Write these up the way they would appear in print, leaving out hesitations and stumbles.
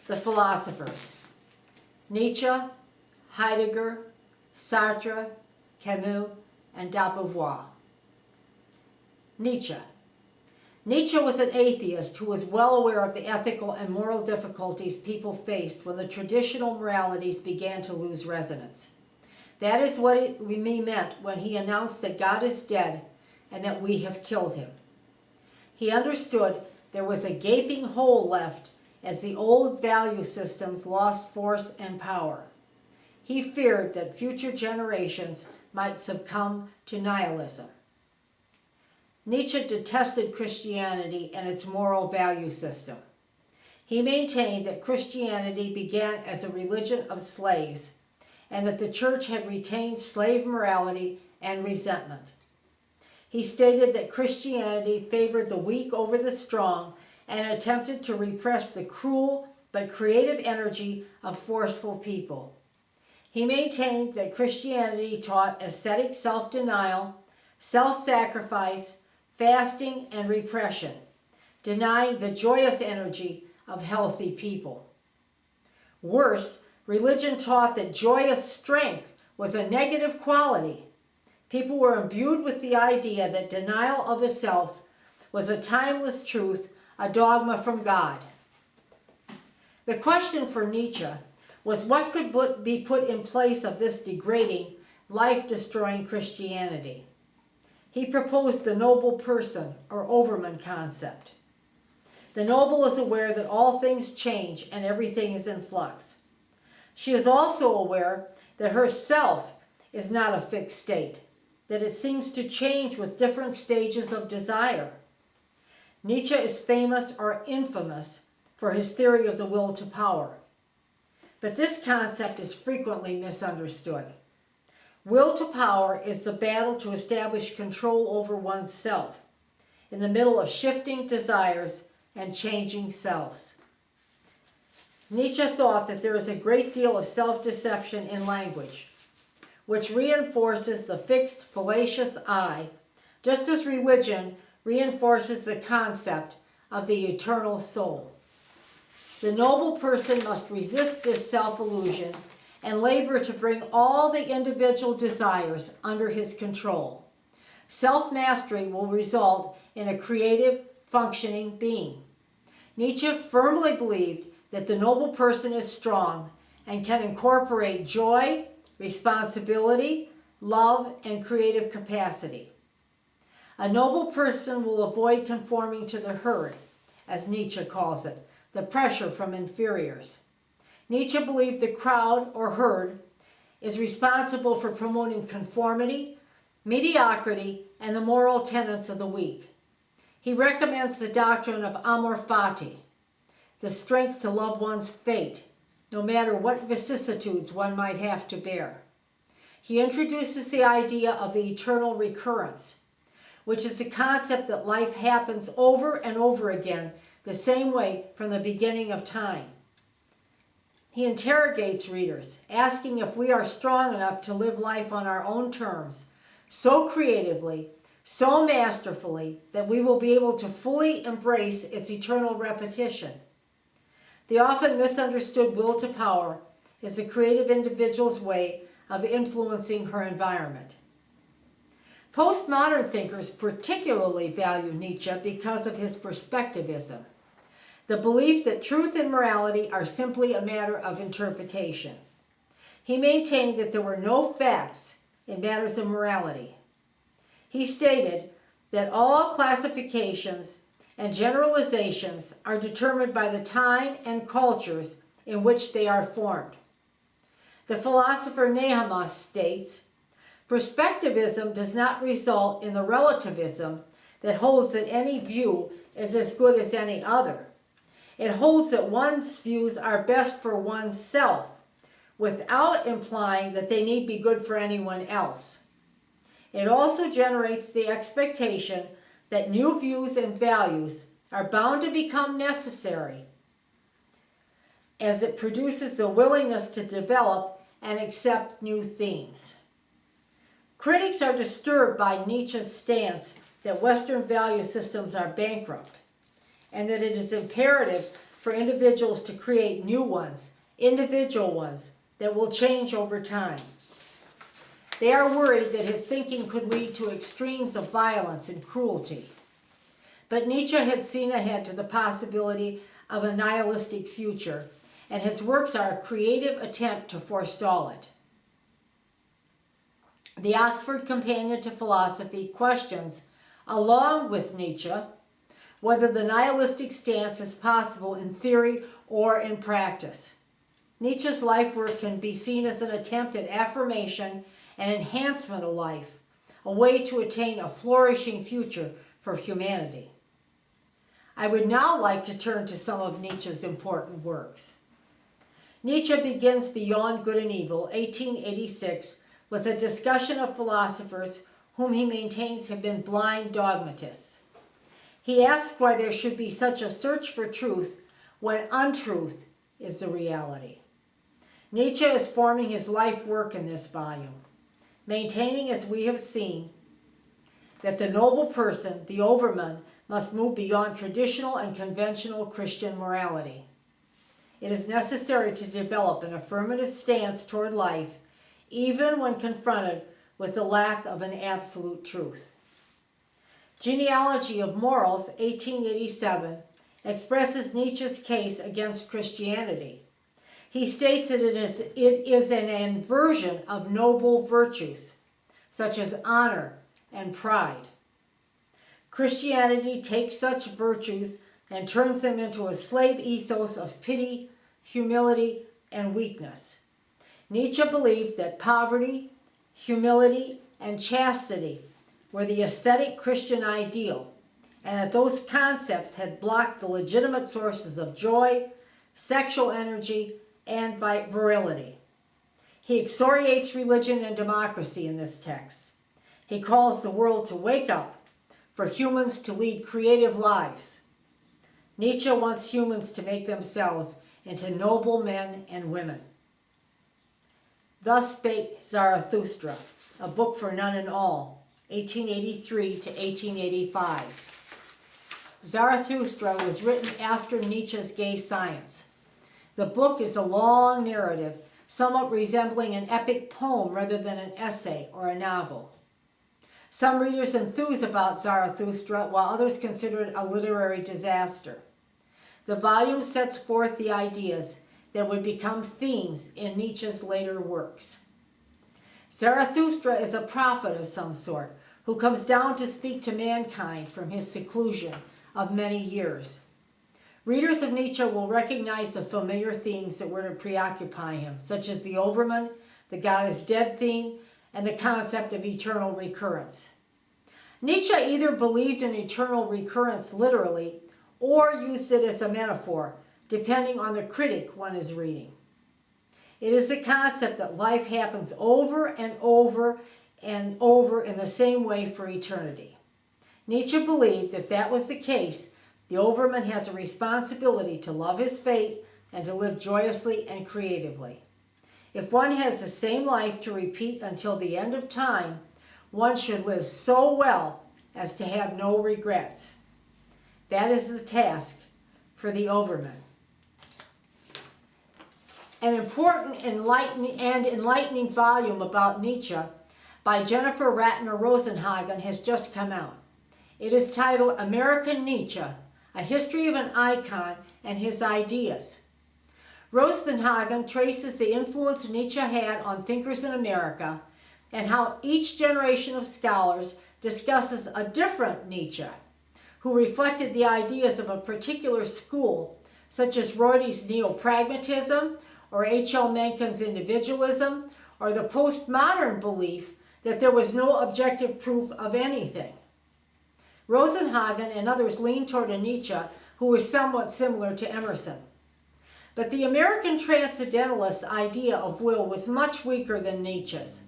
The philosophers: Nietzsche, Heidegger, Sartre, Camus, and de Beauvoir. Nietzsche. Nietzsche was an atheist who was well aware of the ethical and moral difficulties people faced when the traditional moralities began to lose resonance. That is what we meant when he announced that God is dead and that we have killed him. He understood there was a gaping hole left as the old value systems lost force and power. He feared that future generations might succumb to nihilism. Nietzsche detested Christianity and its moral value system. He maintained that Christianity began as a religion of slaves and that the church had retained slave morality and resentment. He stated that Christianity favored the weak over the strong and attempted to repress the cruel but creative energy of forceful people. He maintained that Christianity taught ascetic self-denial, self-sacrifice, fasting, and repression, denying the joyous energy of healthy people. Worse, religion taught that joyous strength was a negative quality. People were imbued with the idea that denial of the self was a timeless truth, a dogma from God. The question for Nietzsche was what could be put in place of this degrading, life-destroying Christianity. He proposed the noble person, or overman concept. The noble is aware that all things change and everything is in flux. She is also aware that her self is not a fixed state, that it seems to change with different stages of desire. Nietzsche is famous or infamous for his theory of the will to power. But this concept is frequently misunderstood. Will to power is the battle to establish control over one's self in the middle of shifting desires and changing selves. Nietzsche thought that there is a great deal of self-deception in language, which reinforces the fixed, fallacious I, just as religion reinforces the concept of the eternal soul. The noble person must resist this self-illusion and labor to bring all the individual desires under his control. Self-mastery will result in a creative, functioning being. Nietzsche firmly believed that the noble person is strong and can incorporate joy, responsibility, love, and creative capacity. A noble person will avoid conforming to the herd, as Nietzsche calls it, the pressure from inferiors. Nietzsche believed the crowd or herd is responsible for promoting conformity, mediocrity, and the moral tenets of the weak. He recommends the doctrine of amor fati, the strength to love one's fate, no matter what vicissitudes one might have to bear. He introduces the idea of the eternal recurrence, which is the concept that life happens over and over again the same way from the beginning of time. He interrogates readers, asking if we are strong enough to live life on our own terms, so creatively, so masterfully, that we will be able to fully embrace its eternal repetition. The often misunderstood will to power is the creative individual's way of influencing her environment. Postmodern thinkers particularly value Nietzsche because of his perspectivism, the belief that truth and morality are simply a matter of interpretation. He maintained that there were no facts in matters of morality. He stated that all classifications and generalizations are determined by the time and cultures in which they are formed. The philosopher Nehemiah states, "Perspectivism does not result in the relativism that holds that any view is as good as any other. It holds that one's views are best for one's self, without implying that they need be good for anyone else. It also generates the expectation that new views and values are bound to become necessary, as it produces the willingness to develop and accept new themes." Critics are disturbed by Nietzsche's stance that Western value systems are bankrupt, and that it is imperative for individuals to create new ones, individual ones, that will change over time. They are worried that his thinking could lead to extremes of violence and cruelty. But Nietzsche had seen ahead to the possibility of a nihilistic future, and his works are a creative attempt to forestall it. The Oxford Companion to Philosophy questions, along with Nietzsche, whether the nihilistic stance is possible in theory or in practice. Nietzsche's life work can be seen as an attempt at affirmation and enhancement of life, a way to attain a flourishing future for humanity. I would now like to turn to some of Nietzsche's important works. Nietzsche begins Beyond Good and Evil, 1886, with a discussion of philosophers whom he maintains have been blind dogmatists. He asks why there should be such a search for truth when untruth is the reality. Nietzsche is forming his life work in this volume, maintaining, as we have seen, that the noble person, the overman, must move beyond traditional and conventional Christian morality. It is necessary to develop an affirmative stance toward life, even when confronted with the lack of an absolute truth. Genealogy of Morals, 1887, expresses Nietzsche's case against Christianity. He states that it is an inversion of noble virtues, such as honor and pride. Christianity takes such virtues and turns them into a slave ethos of pity, humility, and weakness. Nietzsche believed that poverty, humility, and chastity were the aesthetic Christian ideal, and that those concepts had blocked the legitimate sources of joy, sexual energy, and virility. He excoriates religion and democracy in this text. He calls the world to wake up, for humans to lead creative lives. Nietzsche wants humans to make themselves into noble men and women. Thus Spake Zarathustra, a book for none and all, 1883 to 1885. Zarathustra was written after Nietzsche's Gay Science. The book is a long narrative, somewhat resembling an epic poem rather than an essay or a novel. Some readers enthuse about Zarathustra, while others consider it a literary disaster. The volume sets forth the ideas that would become themes in Nietzsche's later works. Zarathustra is a prophet of some sort, who comes down to speak to mankind from his seclusion of many years. Readers of Nietzsche will recognize the familiar themes that were to preoccupy him, such as the overman, the God is dead theme, and the concept of eternal recurrence. Nietzsche either believed in eternal recurrence literally or used it as a metaphor, depending on the critic one is reading. It is the concept that life happens over and over and over in the same way for eternity. Nietzsche believed if that was the case, the overman has a responsibility to love his fate and to live joyously and creatively. If one has the same life to repeat until the end of time, one should live so well as to have no regrets. That is the task for the overman. An important enlightening volume about Nietzsche by Jennifer Ratner Rosenhagen has just come out. It is titled American Nietzsche, A History of an Icon and His Ideas. Rosenhagen traces the influence Nietzsche had on thinkers in America and how each generation of scholars discusses a different Nietzsche who reflected the ideas of a particular school, such as Rorty's neo-pragmatism or H.L. Mencken's individualism, or the postmodern belief that there was no objective proof of anything. Rosenhagen and others leaned toward a Nietzsche who was somewhat similar to Emerson. But the American Transcendentalist idea of will was much weaker than Nietzsche's,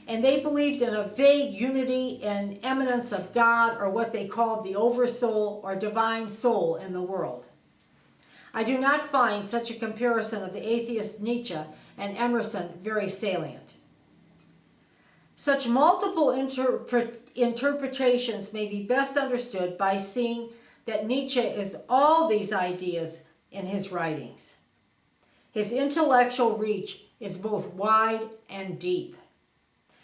and they believed in a vague unity and immanence of God, or what they called the oversoul or divine soul in the world. I do not find such a comparison of the atheist Nietzsche and Emerson very salient. Such multiple interpretations may be best understood by seeing that Nietzsche is all these ideas in his writings. His intellectual reach is both wide and deep.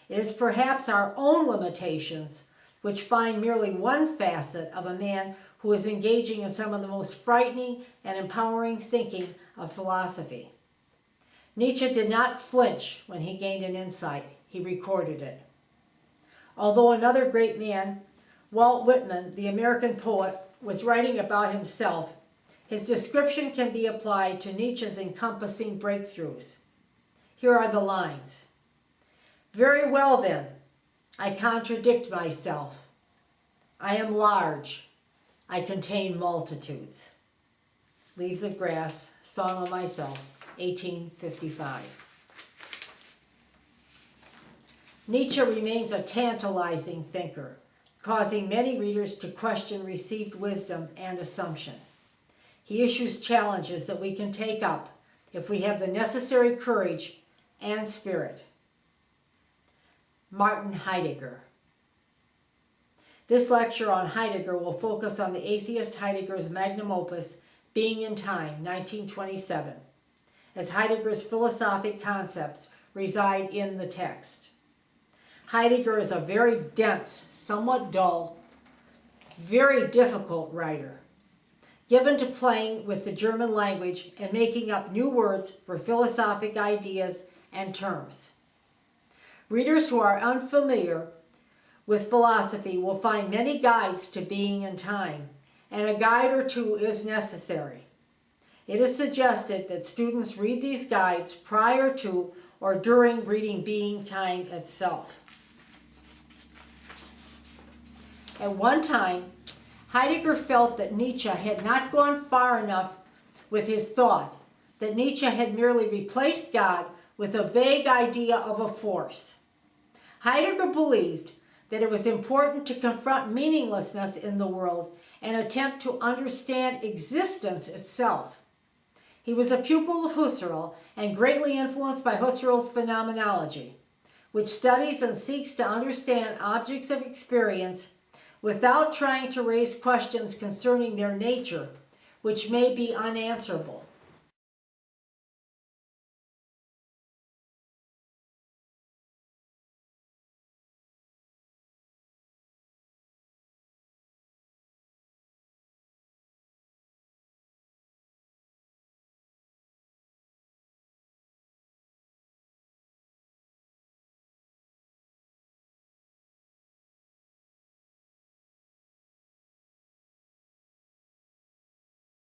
It is perhaps our own limitations which find merely one facet of a man who is engaging in some of the most frightening and empowering thinking of philosophy. Nietzsche did not flinch when he gained an insight. He recorded it. Although another great man, Walt Whitman, the American poet, was writing about himself, his description can be applied to Nietzsche's encompassing breakthroughs. Here are the lines. Very well then, I contradict myself. I am large. I contain multitudes. Leaves of Grass, Song of Myself, 1855. Nietzsche remains a tantalizing thinker, causing many readers to question received wisdom and assumption. He issues challenges that we can take up if we have the necessary courage and spirit. Martin Heidegger. This lecture on Heidegger will focus on the atheist Heidegger's magnum opus, Being in Time, 1927, as Heidegger's philosophic concepts reside in the text. Heidegger is a very dense, somewhat dull, very difficult writer, given to playing with the German language and making up new words for philosophic ideas and terms. Readers who are unfamiliar with philosophy will find many guides to being in time, and a guide or two is necessary. It is suggested that students read these guides prior to or during reading Being Time itself. At one time, Heidegger felt that Nietzsche had not gone far enough with his thought, that Nietzsche had merely replaced God with a vague idea of a force. Heidegger believed that it was important to confront meaninglessness in the world and attempt to understand existence itself. He was a pupil of Husserl and greatly influenced by Husserl's phenomenology, which studies and seeks to understand objects of experience without trying to raise questions concerning their nature, which may be unanswerable.